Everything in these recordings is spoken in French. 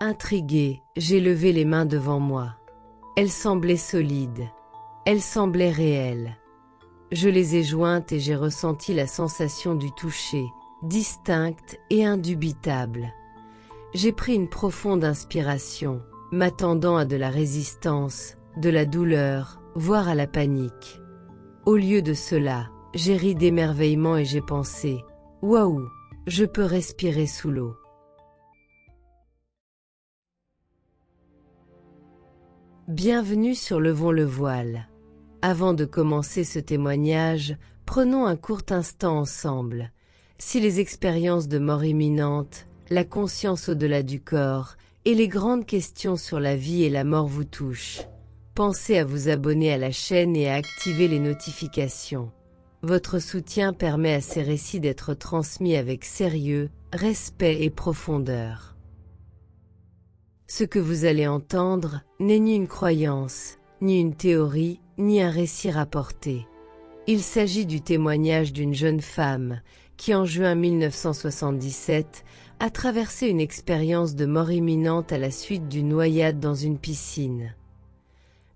Intrigué, j'ai levé les mains devant moi. Elles semblaient solides. Elles semblaient réelles. Je les ai jointes et j'ai ressenti la sensation du toucher, distincte et indubitable. J'ai pris une profonde inspiration, m'attendant à de la résistance, de la douleur, voire à la panique. Au lieu de cela, j'ai ri d'émerveillement et j'ai pensé « Waouh, je peux respirer sous l'eau ». Bienvenue sur Levons le voile. Avant de commencer ce témoignage, prenons un court instant ensemble. Si les expériences de mort imminente, la conscience au-delà du corps et les grandes questions sur la vie et la mort vous touchent, pensez à vous abonner à la chaîne et à activer les notifications. Votre soutien permet à ces récits d'être transmis avec sérieux, respect et profondeur. Ce que vous allez entendre n'est ni une croyance, ni une théorie, ni un récit rapporté. Il s'agit du témoignage d'une jeune femme qui, en juin 1977, a traversé une expérience de mort imminente à la suite d'une noyade dans une piscine.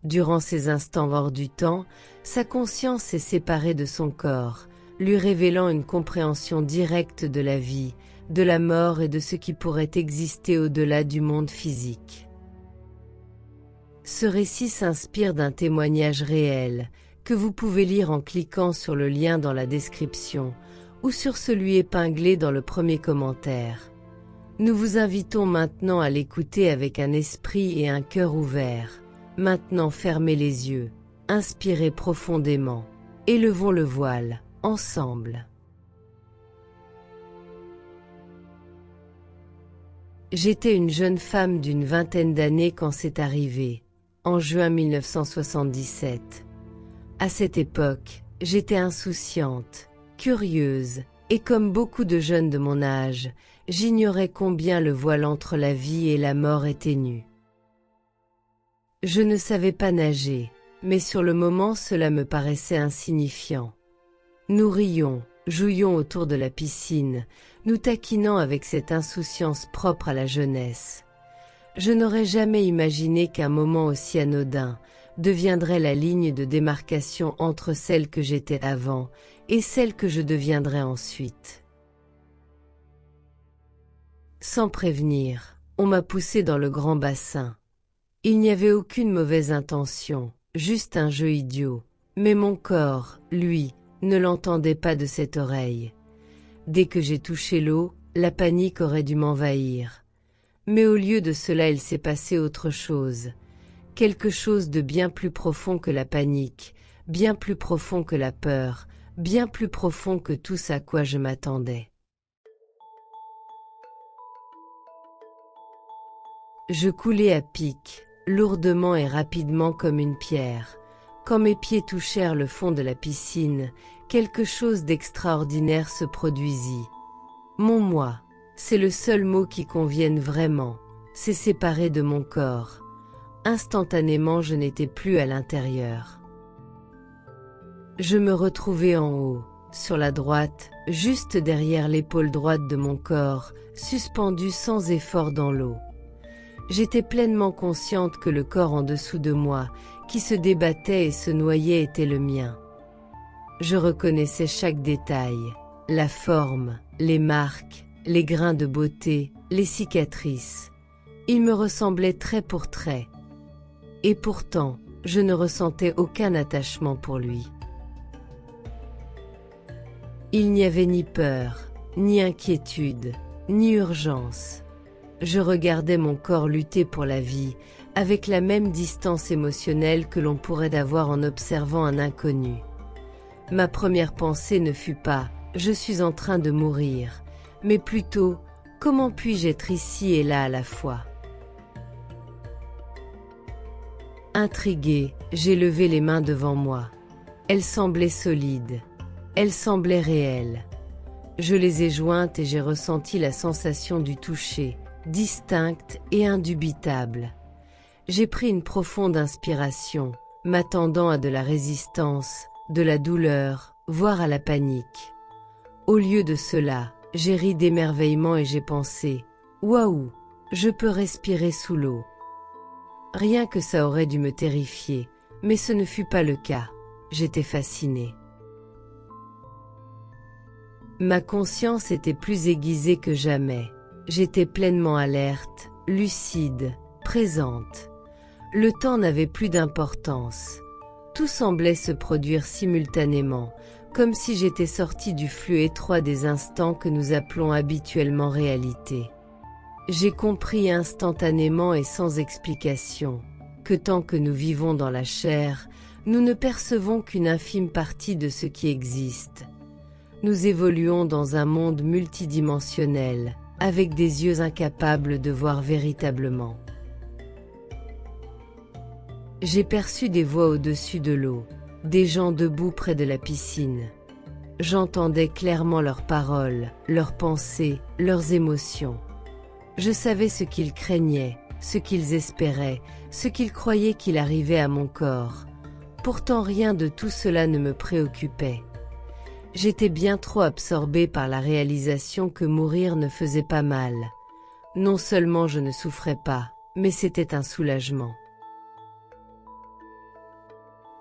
Durant ces instants hors du temps, sa conscience s'est séparée de son corps, lui révélant une compréhension directe de la vie, de la mort et de ce qui pourrait exister au-delà du monde physique. Ce récit s'inspire d'un témoignage réel que vous pouvez lire en cliquant sur le lien dans la description ou sur celui épinglé dans le premier commentaire. Nous vous invitons maintenant à l'écouter avec un esprit et un cœur ouverts. Maintenant fermez les yeux, inspirez profondément, élevons le voile, ensemble. J'étais une jeune femme d'une vingtaine d'années quand c'est arrivé, en juin 1977. À cette époque, j'étais insouciante, curieuse, et comme beaucoup de jeunes de mon âge, j'ignorais combien le voile entre la vie et la mort est ténu. Je ne savais pas nager, mais sur le moment cela me paraissait insignifiant. Nous rions, jouions autour de la piscine, nous taquinant avec cette insouciance propre à la jeunesse. Je n'aurais jamais imaginé qu'un moment aussi anodin deviendrait la ligne de démarcation entre celle que j'étais avant et celle que je deviendrais ensuite. Sans prévenir, on m'a poussé dans le grand bassin. Il n'y avait aucune mauvaise intention, juste un jeu idiot, mais mon corps, lui, ne l'entendait pas de cette oreille. Dès que j'ai touché l'eau, la panique aurait dû m'envahir. Mais au lieu de cela, il s'est passé autre chose. Quelque chose de bien plus profond que la panique, bien plus profond que la peur, bien plus profond que tout ce à quoi je m'attendais. Je coulais à pic, lourdement et rapidement comme une pierre. Quand mes pieds touchèrent le fond de la piscine, quelque chose d'extraordinaire se produisit. Mon moi, c'est le seul mot qui convienne vraiment, s'est séparé de mon corps. Instantanément, je n'étais plus à l'intérieur. Je me retrouvais en haut, sur la droite, juste derrière l'épaule droite de mon corps, suspendue sans effort dans l'eau. J'étais pleinement consciente que le corps en dessous de moi, qui se débattait et se noyait, était le mien. Je reconnaissais chaque détail, la forme, les marques, les grains de beauté, les cicatrices. Il me ressemblait trait pour trait. Et pourtant, je ne ressentais aucun attachement pour lui. Il n'y avait ni peur, ni inquiétude, ni urgence. Je regardais mon corps lutter pour la vie, avec la même distance émotionnelle que l'on pourrait avoir en observant un inconnu. Ma première pensée ne fut pas « je suis en train de mourir », mais plutôt « comment puis-je être ici et là à la fois ?» Intriguée, j'ai levé les mains devant moi. Elles semblaient solides. Elles semblaient réelles. Je les ai jointes et j'ai ressenti la sensation du toucher, distincte et indubitable. J'ai pris une profonde inspiration, m'attendant à de la résistance, de la douleur, voire à la panique. Au lieu de cela, j'ai ri d'émerveillement et j'ai pensé « Waouh, Je peux respirer sous l'eau. Rien que ça aurait dû me terrifier, mais ce ne fut pas le cas. J'étais fascinée. Ma conscience était plus aiguisée que jamais. J'étais pleinement alerte, lucide, présente. Le temps n'avait plus d'importance. Tout semblait se produire simultanément, comme si j'étais sortie du flux étroit des instants que nous appelons habituellement réalité. J'ai compris instantanément et sans explication que tant que nous vivons dans la chair, nous ne percevons qu'une infime partie de ce qui existe. Nous évoluons dans un monde multidimensionnel, avec des yeux incapables de voir véritablement. J'ai perçu des voix au-dessus de l'eau, des gens debout près de la piscine. J'entendais clairement leurs paroles, leurs pensées, leurs émotions. Je savais ce qu'ils craignaient, ce qu'ils espéraient, ce qu'ils croyaient qu'il arrivait à mon corps. Pourtant rien de tout cela ne me préoccupait. J'étais bien trop absorbée par la réalisation que mourir ne faisait pas mal. Non seulement je ne souffrais pas, mais c'était un soulagement.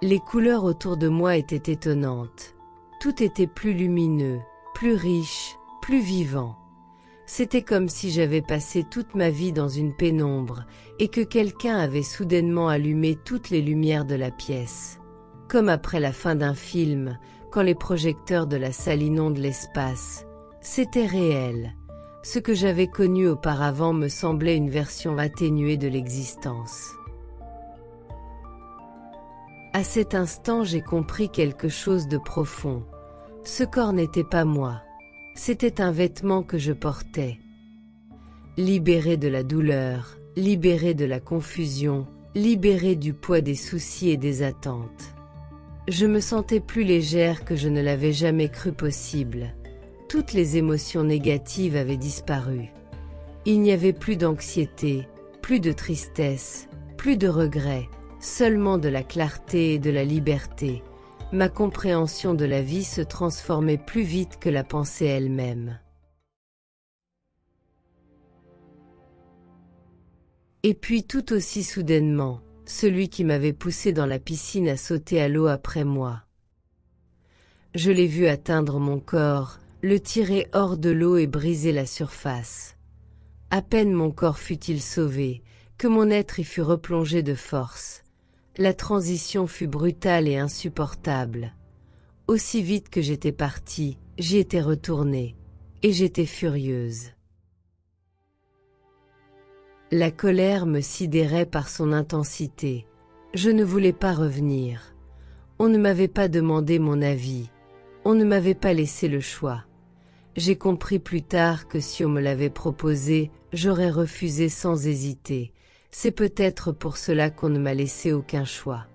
Les couleurs autour de moi étaient étonnantes. Tout était plus lumineux, plus riche, plus vivant. C'était comme si j'avais passé toute ma vie dans une pénombre et que quelqu'un avait soudainement allumé toutes les lumières de la pièce. Comme après la fin d'un film, quand les projecteurs de la salle inondent l'espace. C'était réel. Ce que j'avais connu auparavant me semblait une version atténuée de l'existence. À cet instant, j'ai compris quelque chose de profond. Ce corps n'était pas moi. C'était un vêtement que je portais. Libéré de la douleur, libéré de la confusion, libéré du poids des soucis et des attentes. Je me sentais plus légère que je ne l'avais jamais cru possible. Toutes les émotions négatives avaient disparu. Il n'y avait plus d'anxiété, plus de tristesse, plus de regrets, seulement de la clarté et de la liberté. Ma compréhension de la vie se transformait plus vite que la pensée elle-même. Et puis tout aussi soudainement, celui qui m'avait poussé dans la piscine a sauté à l'eau après moi. Je l'ai vu atteindre mon corps, le tirer hors de l'eau et briser la surface. À peine mon corps fut-il sauvé, que mon être y fut replongé de force. La transition fut brutale et insupportable. Aussi vite que j'étais partie, j'y étais retournée, et j'étais furieuse. La colère me sidérait par son intensité. Je ne voulais pas revenir. On ne m'avait pas demandé mon avis. On ne m'avait pas laissé le choix. J'ai compris plus tard que si on me l'avait proposé, j'aurais refusé sans hésiter. C'est peut-être pour cela qu'on ne m'a laissé aucun choix.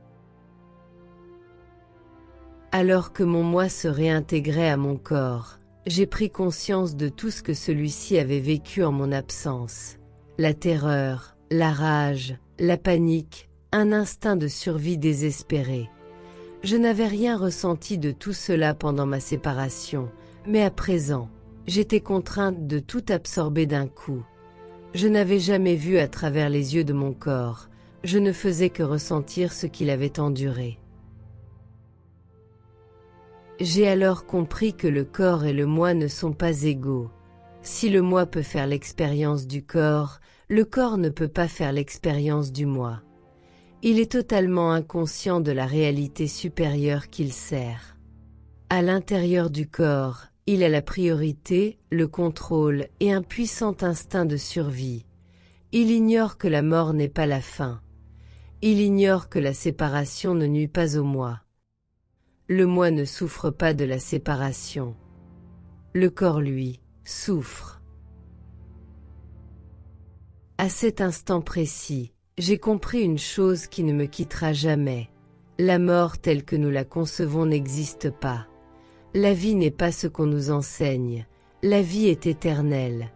Alors que mon moi se réintégrait à mon corps, j'ai pris conscience de tout ce que celui-ci avait vécu en mon absence. La terreur, la rage, la panique, un instinct de survie désespéré. Je n'avais rien ressenti de tout cela pendant ma séparation, mais à présent, j'étais contrainte de tout absorber d'un coup. Je n'avais jamais vu à travers les yeux de mon corps, je ne faisais que ressentir ce qu'il avait enduré. J'ai alors compris que le corps et le moi ne sont pas égaux. Si le moi peut faire l'expérience du corps, le corps ne peut pas faire l'expérience du moi. Il est totalement inconscient de la réalité supérieure qu'il sert. À l'intérieur du corps, il a la priorité, le contrôle et un puissant instinct de survie. Il ignore que la mort n'est pas la fin. Il ignore que la séparation ne nuit pas au moi. Le moi ne souffre pas de la séparation. Le corps, lui, souffre. À cet instant précis, j'ai compris une chose qui ne me quittera jamais. La mort telle que nous la concevons n'existe pas. La vie n'est pas ce qu'on nous enseigne, la vie est éternelle.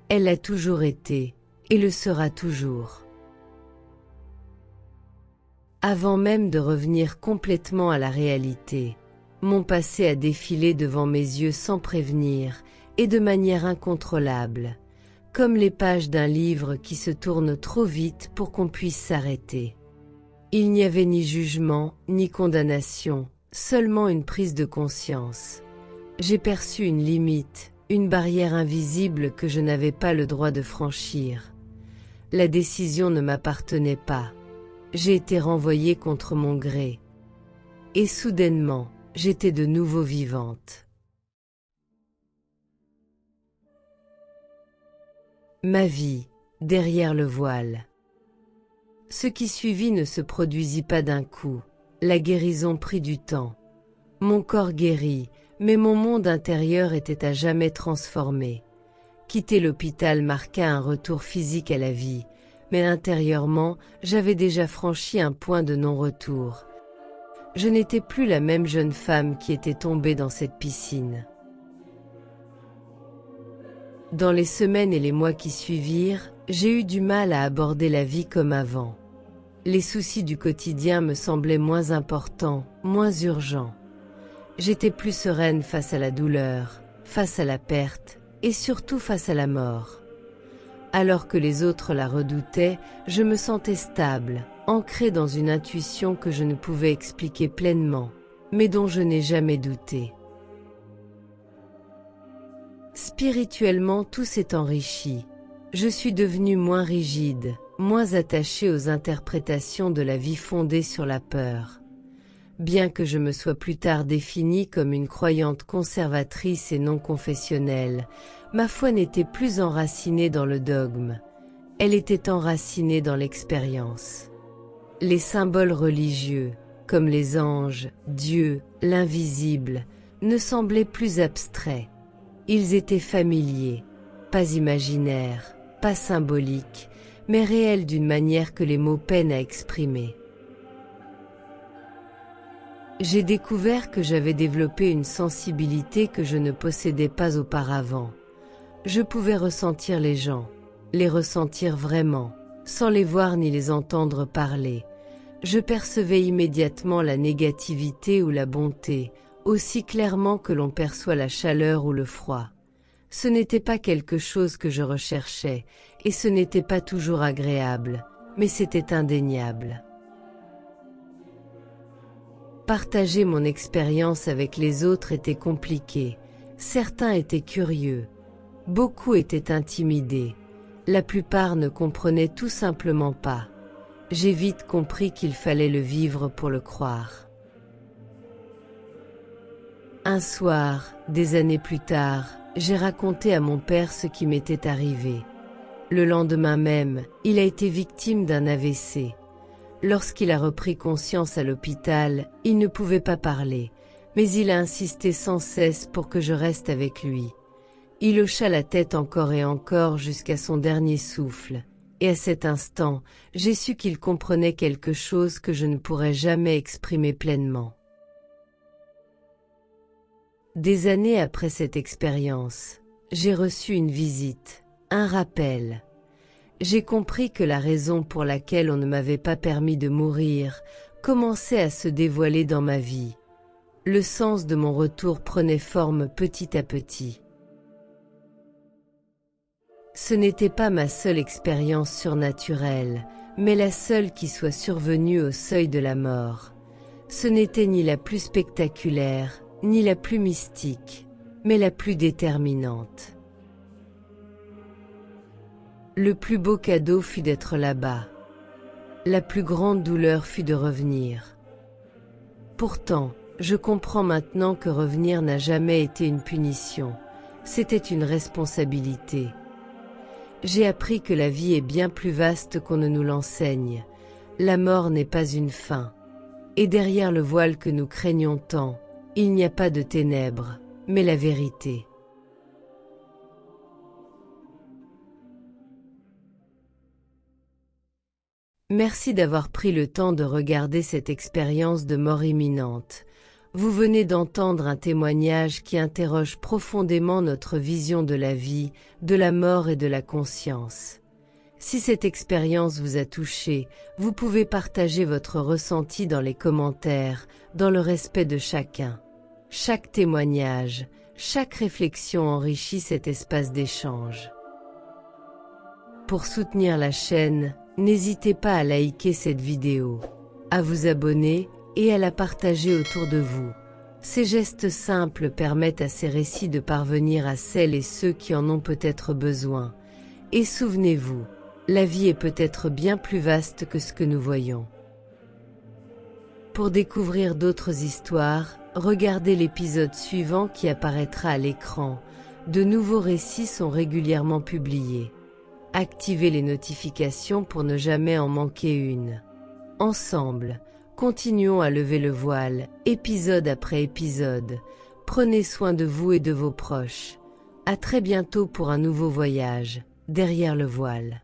Elle a toujours été, et le sera toujours. Avant même de revenir complètement à la réalité, mon passé a défilé devant mes yeux sans prévenir et de manière incontrôlable, comme les pages d'un livre qui se tournent trop vite pour qu'on puisse s'arrêter. Il n'y avait ni jugement, ni condamnation, seulement une prise de conscience. J'ai perçu une limite, une barrière invisible que je n'avais pas le droit de franchir. La décision ne m'appartenait pas. J'ai été renvoyée contre mon gré. Et soudainement, j'étais de nouveau vivante. Ma vie, derrière le voile. Ce qui suivit ne se produisit pas d'un coup. La guérison prit du temps. Mon corps guérit, mais mon monde intérieur était à jamais transformé. Quitter l'hôpital marqua un retour physique à la vie, mais intérieurement, j'avais déjà franchi un point de non-retour. Je n'étais plus la même jeune femme qui était tombée dans cette piscine. Dans les semaines et les mois qui suivirent, j'ai eu du mal à aborder la vie comme avant. Les soucis du quotidien me semblaient moins importants, moins urgents. J'étais plus sereine face à la douleur, face à la perte et surtout face à la mort. Alors que les autres la redoutaient, je me sentais stable, ancrée dans une intuition que je ne pouvais expliquer pleinement, mais dont je n'ai jamais douté. Spirituellement, tout s'est enrichi. Je suis devenue moins rigide, moins attachée aux interprétations de la vie fondée sur la peur. Bien que je me sois plus tard définie comme une croyante conservatrice et non confessionnelle, ma foi n'était plus enracinée dans le dogme. Elle était enracinée dans l'expérience. Les symboles religieux, comme les anges, Dieu, l'invisible, ne semblaient plus abstraits. Ils étaient familiers, pas imaginaires, pas symboliques, mais réels d'une manière que les mots peinent à exprimer. J'ai découvert que j'avais développé une sensibilité que je ne possédais pas auparavant. Je pouvais ressentir les gens, les ressentir vraiment, sans les voir ni les entendre parler. Je percevais immédiatement la négativité ou la bonté, aussi clairement que l'on perçoit la chaleur ou le froid. Ce n'était pas quelque chose que je recherchais, et ce n'était pas toujours agréable, mais c'était indéniable. Partager mon expérience avec les autres était compliqué. Certains étaient curieux. Beaucoup étaient intimidés. La plupart ne comprenaient tout simplement pas. J'ai vite compris qu'il fallait le vivre pour le croire. Un soir, des années plus tard, j'ai raconté à mon père ce qui m'était arrivé. Le lendemain même, il a été victime d'un AVC. Lorsqu'il a repris conscience à l'hôpital, il ne pouvait pas parler, mais il a insisté sans cesse pour que je reste avec lui. Il hocha la tête encore et encore jusqu'à son dernier souffle, et à cet instant, j'ai su qu'il comprenait quelque chose que je ne pourrais jamais exprimer pleinement. Des années après cette expérience, j'ai reçu une visite, un rappel. J'ai compris que la raison pour laquelle on ne m'avait pas permis de mourir commençait à se dévoiler dans ma vie. Le sens de mon retour prenait forme petit à petit. Ce n'était pas ma seule expérience surnaturelle, mais la seule qui soit survenue au seuil de la mort. Ce n'était ni la plus spectaculaire, ni la plus mystique, mais la plus déterminante. Le plus beau cadeau fut d'être là-bas. La plus grande douleur fut de revenir. Pourtant, je comprends maintenant que revenir n'a jamais été une punition, c'était une responsabilité. J'ai appris que la vie est bien plus vaste qu'on ne nous l'enseigne. La mort n'est pas une fin. Et derrière le voile que nous craignons tant, il n'y a pas de ténèbres, mais la vérité. Merci d'avoir pris le temps de regarder cette expérience de mort imminente. Vous venez d'entendre un témoignage qui interroge profondément notre vision de la vie, de la mort et de la conscience. Si cette expérience vous a touché, vous pouvez partager votre ressenti dans les commentaires, dans le respect de chacun. Chaque témoignage, chaque réflexion enrichit cet espace d'échange. Pour soutenir la chaîne, n'hésitez pas à liker cette vidéo, à vous abonner et à la partager autour de vous. Ces gestes simples permettent à ces récits de parvenir à celles et ceux qui en ont peut-être besoin. Et souvenez-vous, la vie est peut-être bien plus vaste que ce que nous voyons. Pour découvrir d'autres histoires, regardez l'épisode suivant qui apparaîtra à l'écran. De nouveaux récits sont régulièrement publiés. Activez les notifications pour ne jamais en manquer une. Ensemble, continuons à lever le voile, épisode après épisode. Prenez soin de vous et de vos proches. À très bientôt pour un nouveau voyage, derrière le voile.